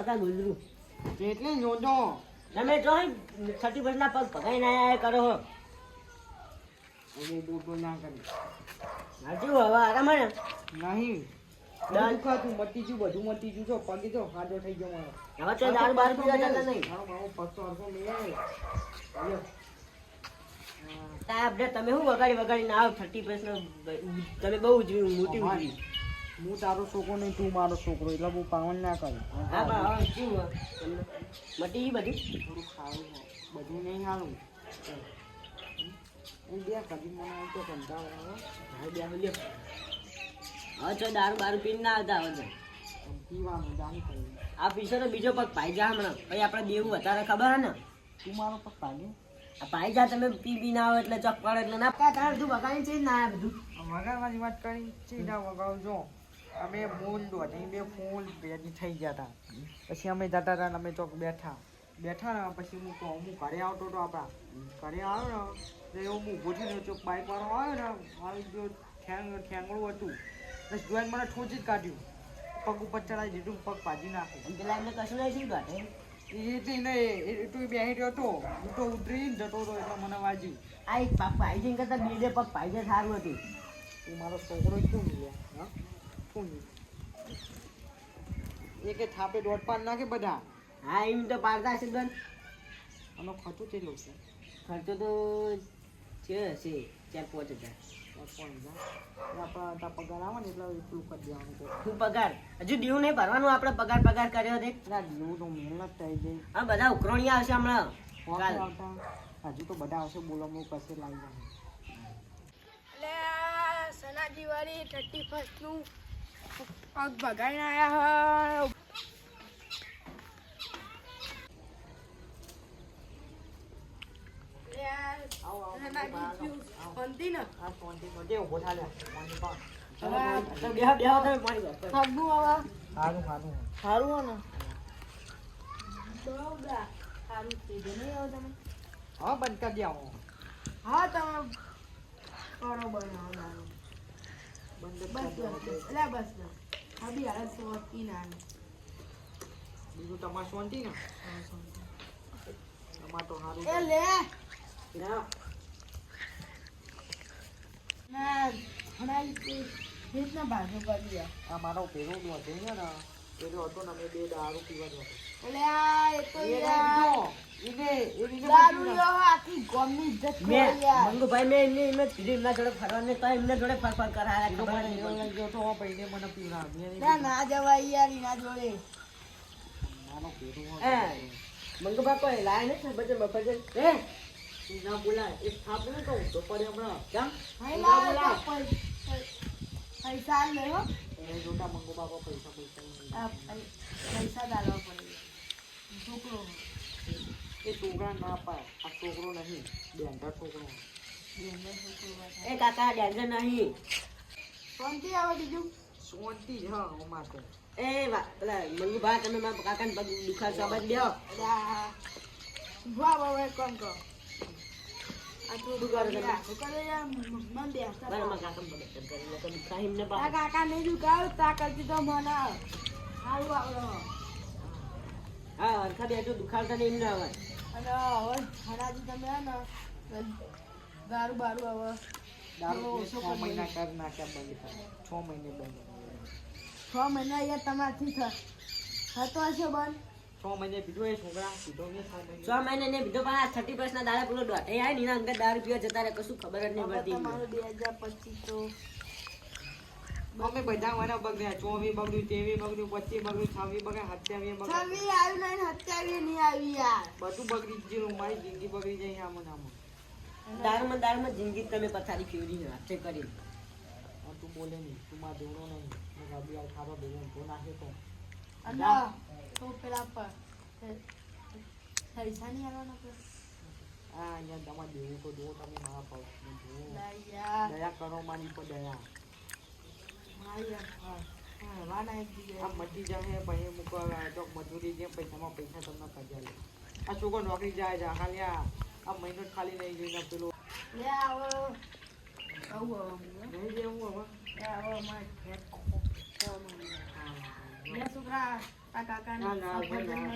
હતા ગુજરું એટલે જોજો તમે જો 30% ના પગ ભગાઈ ના કરો હો હવે બોટો ના કરી હાજુ હવે આરામ ને નહીં દાન ખાતું મટી ગયું બધું મટી ગયું છો પગે તો હાજો થઈ ગયો મારો હવે તો દાળ બાર પીવા જતા નહીં મારો પસ્તો અડધો મેં લ્યો આપણે તમે શું વગાડી ના આવ 30% તમે બહુ ઉજવી મોટી ઉજવી હું તારો છોકરો નહીં તું મારો છોકરો એટલે બહુ પાવન ના કરું હા બા શું તમને મટી બધી થોડું ખાવું બધું નહીં સારું એ બે કદી મને તો કંટાળો હા બે લ્યો હવે તો દારૂ બારૂ પીને ના આવતા હવે પીવાનું જાણી કર્યું આ પીછો તો બીજો પગ પાઈ જા હમણાં પછી આપણે દેવું વધારે ખબર હે ને તું મારો પગ પાડે આ પાઈ જા તમે પી ના આવો એટલે ચોક પડે એટલે ના તારે તું બગાડી છે ના આ બધું વગાડવાની વાત કરી સીધા વગાડજો અમે મૂલ દોઢી બે ફૂલ ભેજી થઈ ગયા હતા પછી અમે જતા હતા ને અમે ચોક બેઠા ને પછી હું કહું હું ઘરે આવતો હતો આપણા ઘરે આવ્યો ને તો એવું હું ઊભો થઈને ચોક બાઇક વાળો આવ્યો ને મારું જો ઠેંગડું હતું બસ જોઈને મને ઠોચી જ કાઢ્યું પગ ઉપર ચડાવી દીધું પગ ભાજી નાખ્યું પેલા એમને કશું નહીં શું ગાંઠે એ નહીં એ તું બેસી રહ્યો હતો હું તો ઉતરીને જતો હતો એટલે મને વાજ્યું આ એક પાઈ જઈને કરતા બે પગ પાઈ જાય સારું હતું એ મારો છોકરો શું મિલ્યા હા શું એ કે થાપે દોઢ પાડ નાખે બધા હા એમ તો પાડતા છે બેન આનો ખર્ચો કેટલો છે ખર્ચો તો છે હશે 4-5 હજાર આપણા પગાર આવે ને એટલે એટલું કરી દેવાનું છે શું પગાર હજુ દીવું નહીં ભરવાનું આપણે પગાર કર્યો તે એટલે જેવું તો મહેનત થઈ ગઈ હા બધા ઉકરણીયા આવશે હમણાં કાલ આવતા હજુ તો બધા આવશે બોલવાનું કશે લાવી જાય એટલે સનાજી વાળી 31st નું પગ ભગાઈને આયા હા બંધ કરી આવો હા તમે કરો બનાવો બસ આ બી હાલત સોચી ના બીજું તમારે શાંતિ ને તમારે તો સારું એ લે ના ના હણાઈ રીતના ભાષો કરી આ મારો પેલો હતો ને પેલો હતો ને અમે બે દારૂ પીવા જતો એટલે આ એ તો યાર એને દારૂ યો આખી ગોમની ઇજ્જત ખોઈ યાર મંગુભાઈ મેં એમને કીધું એમના જોડે ફરવાને તો એમને જોડે ફર કરાયા ખબર નહીં ગયો તો ભાઈને મને પીવડાવ ના જવાય યાર એના જોડે મારો પેલો એ મંગુભાઈ કોઈ લાય ને બજે મફજે એ તું ના બોલા એક થાપ ન કહું તો પડે હમણાં કેમ હા લા પૈસા લે હો એ જોતા મંગો બાપા પૈસા આ પૈસા દાલવા પડે છોકરો એ છોકરા ના પાય આ છોકરો નહીં બેંધા છોકરો એ કાકા ડેન્જર નહીં શાંતિ આવે બીજું શાંતિ જ હા અમાર તો એ પેલા મંગુભાઈ તમે મારા કાકાને પગ દુખાડશો આબાદ બેહો વાહ વાહ કોણ કો આ તો શું કરો તમે? કરે યાર મન બેસતા બરાબર મારા કાકાને પગ દર્શન કરી લે તો દુખાય એમને આ પા કાકા ને દુકાવ તા કરતી તો મને હારું આવડો હા અરખા બે જો દુખાડતા નહીં એમને આવે અને હવે હરાજી તમે હે ને દારૂ બારૂ હવે દારૂ ઓછો 6 કરી મહિના કરી નાખ્યા બંધ થાય 6 મહિને બંધ 6 મહિના યાર તમારથી થતો હશે બંધ 6 મહિને પીધો એ છોકરા પીધો ને 6 મહિને 6 મહિને ને બીજો પણ આ 30 ના દાડા પેલો દોઢે આય ને એના અંદર દારૂ પીવા જતા રહે કશું ખબર જ નહીં હવે પડતી તમારું 2025 તો અમે બધા મને બગડ્યા 24 બગડ્યું 23 બગડ્યું 25 બગડ્યું 26 બગડ્યું 27 બગડ્યું છવી આવી નહીં 27 નહીં આવી યાર બધું બગડી ગયું મારી જિંદગી બગડી જાય આમ આમ દારૂમાં જિંદગી તમે પથારી ફેરવી હાથે કરી તું બોલે નહીં તું માં દેવડો નહીં મેં ગાડી આ ખાવા બેવું તો નાખે તો અને તો પેલા પર પૈસા નહીં આવવાના પર આ યાર તમારે દેવું તો દો તમે મારા પાઉ ના યાર દયા કરો મારી પર દયા હા યાર હા વાના એક દીજે આ મટી જાય પછી મૂકવા ચોક મજૂરી જે પૈસામાં પૈસા તમને પજા લે આ છોકરો નોકરી જાય છે ખાલી આ મહિનો જ ખાલી નહીં જોઈને પેલો લે આવો આવું નહીં જેવું હવે લે આવો માર લે છોકરા આ કાકાને ના, ના, સફરજનનો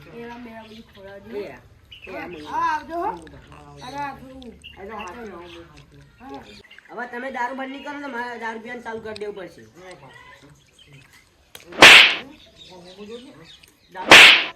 કેળા બેળા બધું ખવડાવજો. એ આ મને. હા, આવજો હો. અરે આ થોડું આ તો હાથે. હવે તમે દારૂ બંધ નહીં કરો તો મારે દારૂ પીવાનું ચાલુ કરી દેવું પડશે.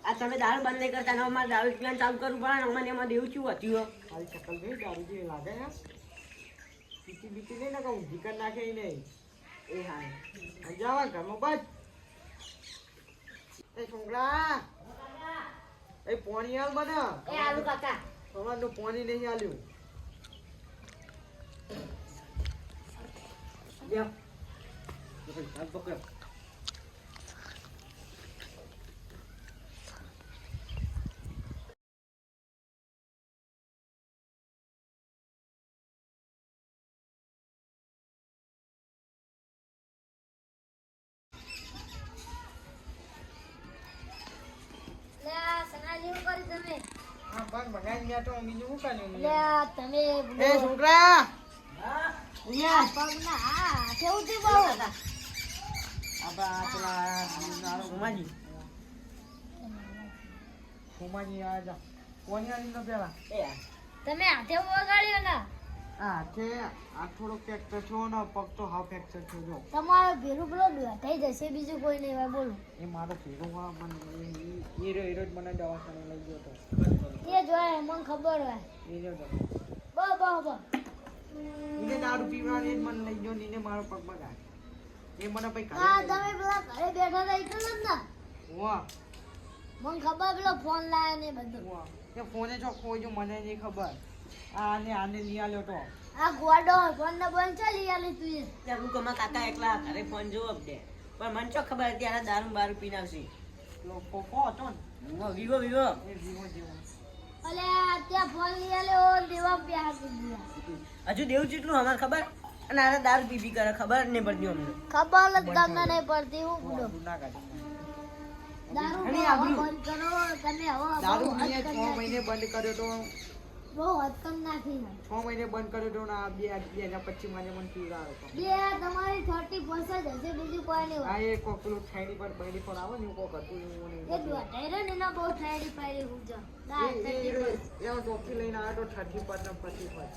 આ તમે દારૂ બંધ નહીં કરતા ને અમારે દારૂ પીવાનું ચાલુ કરવું પડે ને અમને એમાં દેવું શું હતું હો? ખાલી શકલ ભાઈ દારૂ જેવી લાગે ને પીતી બીતી નહીં ને કહું ઢીકર નાખે ઈ નહીં એ હા. જાવા ઘરમાં બસ એ છોકરા એ પોણી હાલ મને એ આલુ કાકા. સવારનું પોણી નહીં આલ્યું લ્યો. હાલ પકડો. લે આ સનાજી હું કરી તમે હા પગ ભગાઈ ગયા તો બીજું શું કર્યું લે આ તમે એ છોકરા આ પગના હા કેવું થી બહુ આપા પેલા ઉમાજી. સોમાજી આ જા પોણી આલી નો પેલા એ આ. તમે હાથે વગાડ્યો ને આ છે આ થોડો ફ્રેક્ચર થયો ને પગ તો હાવ ફ્રેક્ચર થયો જો તમારો ભેરું પેલો થઈ જશે બીજું કોઈ નહીં હોય બોલો એ મારો ફેરો હા મને હીરો હીરો જ મને દવાખાને લઈ ગયો તો એ જોય મને ખબર હોય એ જો તો બો એને દારૂ પીવાની જ મને લઈ ગયો ને એને મારો પગ બગાડ એ મને પછી હા ઘરે તમે પેલા ઘરે બેઠા હતા એટલે જ ને વાહ મને ખબર પેલો ફોન લાયા ને બધું વાહ એ ફોને જો ખોજો મને નહીં ખબર આને લઈ આલ્યો તો આ ગોડો ફોન ને બંધ ચાલી આલી તું એ. ત્યાં હું કમા કાકા એકલા ઘરે ફોન જોવો દે પણ મને ચો ખબર હતી આને દારૂ બારૂ પીને આવશે. પેલો કોકો હતો ને વિવો વિવો. એ જીવો જીવો અલે ત્યાં ફોન લઈ આલ્યો દેવા પ્યાર કરી દીધા હજુ દેવું જેટલું અમારે ખબર અને આને દારૂ પી પી કરે ખબર જ નહીં પડતી અમને. ખબર જ તમને નહીં પડતી હું બુડો તું ના કાઢ દારૂ અને હવે આબરૂ. બંધ કરો તમે હવે દારૂ બહુ પીએ હદ 6 મહિને બંધ કર્યો તો બહુ હદ કરી નાખી ને 6 મહિને બંધ કર્યો તો ને આ 2025 માં મને પીવડાવ્યો હતો બે તમારી 30% હશે બીજું કોઈ નહીં આ હોય એ કોક પેલું થાયડી પર બૈરી પર આવે ને એવું કોક હતું એવું મને એ દોઢાઈ ને એના બહુ ઠાયડી પાયડી હુંજો દા 30% એ ચોકી લઈને આવ્યો તો 30 પર ને 25 પર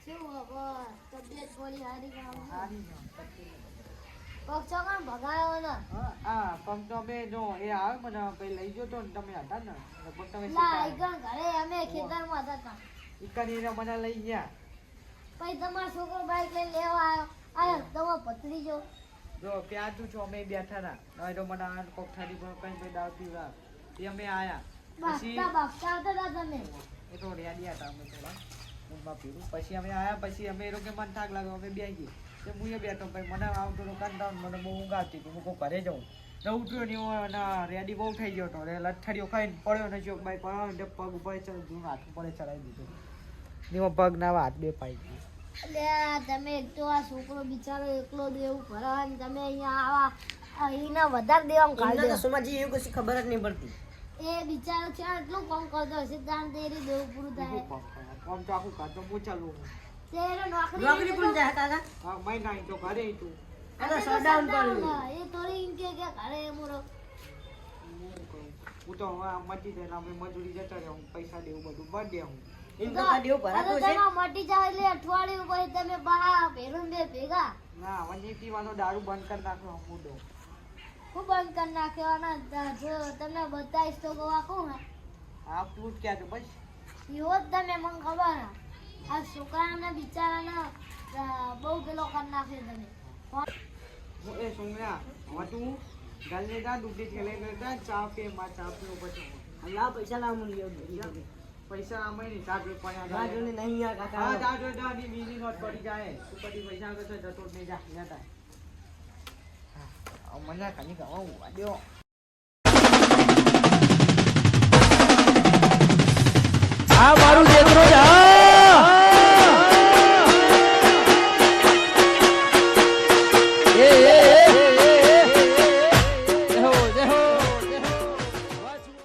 શું હવે તબિયત થોડી હારી ગામ સારી છે. પગ ચોકણ ભગાયો ને હા પગ તો અમે જો એ આવે મને પછી લઈ ગયો તો ને તમે હતા ને લગભગ તમે લા ઈગણ ઘરે અમે ખેતરમાં હતા ઈકાની મને લઈ ગયા પછી તમારો છોકરો બાઈક લઈને લેવા આવ્યો તમારો ભત્રીજો જો ત્યાં તું છો અમે બેઠા ના હવે તો મને આ કોક થાળી પર કઈ કઈ દાવ પીવા એ અમે આયા પછી બાપતા હતા તમે એ તો રેડિયા હતા અમે થોડા ઊંઘમાં પીવું પછી અમે આયા પછી અમે એ લોકો મન થાક લાગ્યો અમે બેસી ગઈ તે હું એ બેઠો ભાઈ મને આવતો તો કંટાળ મને બહુ ઊંઘ આવતી હતી હું ઘરે જાઉં ઉઠ્યો ને હું રેડી બહુ થઈ ગયો હતો લઠ્ઠડીઓ ખાઈને પડ્યો ને ચોક બાઈક પડ્યો પગ ઉપર હાથ ઉપર ચડાવી દીધો ને પગ ના હાથ બે પાઈ ગયો અલ્યા તમે એક તો આ છોકરો બિચારો એકલો દેવું ભરાવા ને તમે અહીંયા આવા એના વધારે દેવામાં એમને કાઢી તો સુમાજી એવું કશી ખબર જ નહીં પડતી. એ બિચારો છે એટલું કામ કરતો હશે દાન તેરી દેવું પૂરું થાય આમ તો આખું કાઢતો હું ચાલુ તેરે નોકરી નોકરી પણ જાય કાકા. હા મેં નાઈ તો ઘરે તું આ તો shutdown કર્યું. એ થોડી એમ કે ઘરે મુરો હું તો હવે મટી જાય અમે મજૂરી જતા રહે હું પૈસા દેવું બધું ભર દે હું એમ તો કાંઈ દેવું ભરાતું છે. મટી જાય એટલે અઠવાડિયું પછી તમે બહાર ભેરું બે ભેગા ના હવે નહીં પીવાનો દારૂ બંધ કરી નાખ્યો મુદ્દો હું બંધ કરી નાખ્યો અને જો તમને બતાવીશ તો ગવા કોણ આ તું જ ક્યાં તો બસ એવો જ તમે મને ખબર હે. આ છોકરાને બિચારાને બહુ પેલો કરી નાખ્યો તમે એ સોમરા હવે તું ગલ્લે જા દૂધી ઠેલે કરતા ચા પે માં ચા પીવો પછી લાવ પૈસા લાવ મને લેવું. પૈસા આમે નહીં ચા પી પણ ના જોને નહીં યાર હા કાકા. જા જો જા ની બીજી નોટ પડી જાય તું કદી પૈસા આગળ તો જતો જ નહીં જા જતા હા મને ખાલી ગાવા વાડ્યો આ મારું